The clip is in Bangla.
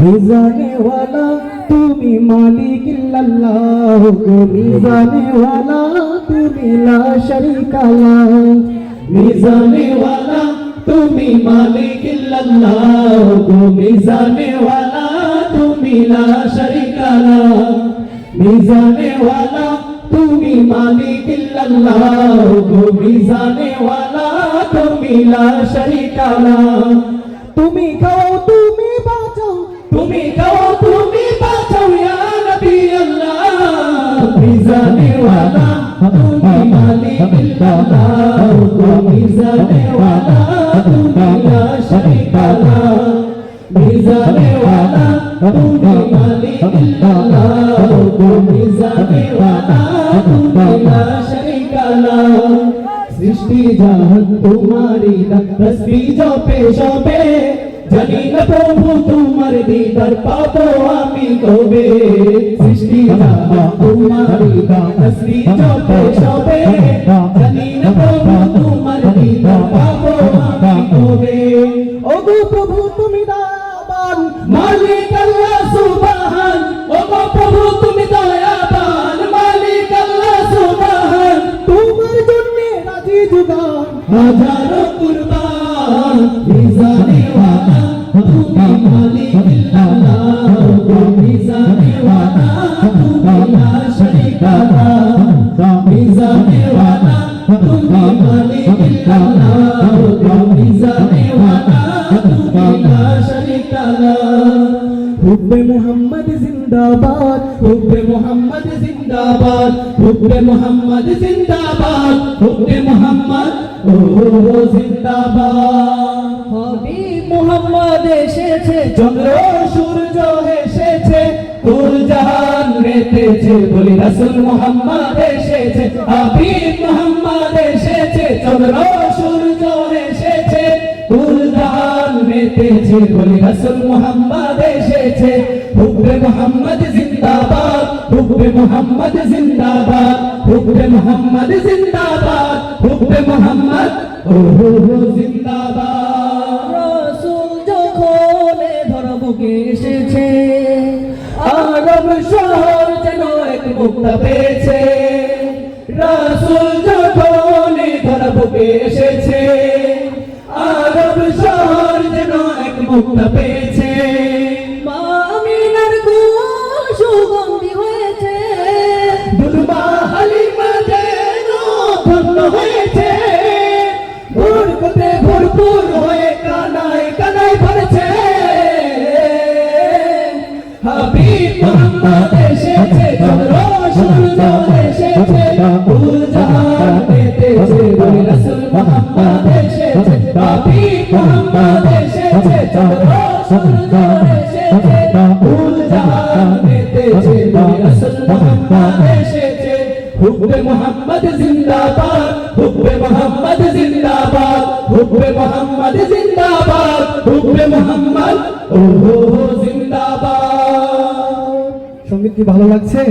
मिजाने वाला তুমি মালিক ইল্লাল্লাহ মিজানে ওয়ালা তুমি লা শরীকা লা মিজানে ওয়ালা তুমি মালিক ইল্লাল্লাহ মিজানে ওয়ালা তুমি লা শরীকা লা মিজানে ওয়ালা তুমি মালিক ইল্লাল্লাহ মিজানে ওয়ালা তুমি লা শরীকা লা তুমি খাও তুমি বাঁচাও তুমি খাও তুমি বাঁচাও ইয়া নবী আল্লাহ মিজানে ওয়ালা তুমি মালিক ইল্লাল্লাহ মিজানে ওয়ালা তুমি লা শরীকা লা মিজানে ওয়ালা তুমি মালিক ইল্লাল্লাহ মিজানে ওয়ালা তুমি লা শরীকা লা সৃষ্টি জাহান তোমারি তসবিহ জপে জপে জানি না প্রভু তোমার দীদার পাবো আমি কবে সৃষ্টি জাহান তোমারি তসবিহ জপে জপে জানি না প্রভু তোমার দীদার পাবো আমি কবে ওগো প্রভু তুমি দয়াবান মালিক আল্লাহ সুবহান ওগো প্রভু তুমি দয়াবান মালিক আল্লাহ সুবহান তোমার জন্য রাজি জুগান হাজারো কুরবান মিজানে ওয়ালা তুমি মালিক ইল্লাল্লাহ মিজানে ওয়ালা তুমি লা শরীকা লা মিজানে ওয়ালা তুমি মালিক ইল্লাল্লাহ মিজানে ওয়ালা তুমি লা শরীকা লা हुब्बे मोहम्मद जिंदाबाद हुब्बे मोहम्मद जिंदाबाद हुब्बे मोहम्मद जिंदाबाद हुब्बे मोहम्मद ओ जिंदाबाद हबीब मोहम्मद এসেছে চন্দ্র সূর্য এসেছে কুল জাহান মেতেছে বলি রাসূল মোহাম্মদ এসেছে হাবিব মোহাম্মদ এসেছে চন্দ্র সূর্য এসেছে কুল জাহান মেতেছে বলি রাসূল মোহাম্মদ এসেছে হুব্বে মোহাম্মদ জিন্দাবাদ হুব্বে মোহাম্মদ জিন্দাবাদ হুব্বে মোহাম্মদ জিন্দাবাদ হুব্বে মোহাম্মদ ওহো জিন্দাবাদ রাসূল যখন ধর্মকে এসেছে আরব শহর যেন এক মুক্তা পেয়েছে রাসূল যখন ধর্মকে এসেছে আরব শহর যেন এক মুক্তা পেয়েছে মা আমিনার কোল সুগন্ধি হয়েছে দুলবা হালিমা যেন ধন্য হয়েছে বরকতে ভরপুর হয়ে কানায় কানায় ভরেছে হাবিব মোহাম্মদ এসেছে চন্দ্র সূর্য এসেছে কুল জাহান মেতেছে বলি রাসূল মোহাম্মদ এসেছে হাবিব মোহাম্মদ এসেছে চন্দ্র সূর্য এসেছে কুল জাহান মেতেছে বলি রাসূল মোহাম্মদ এসেছে হুব্বে মোহাম্মদ জিন্দাবাদ হুব্বে মোহাম্মদ জিন্দাবাদ হুব্বে মোহাম্মদ জিন্দাবাদ হুব্বে মোহাম্মদ ওহো জিন্দাবাদ। সঙ্গীত কি ভালো লাগছে?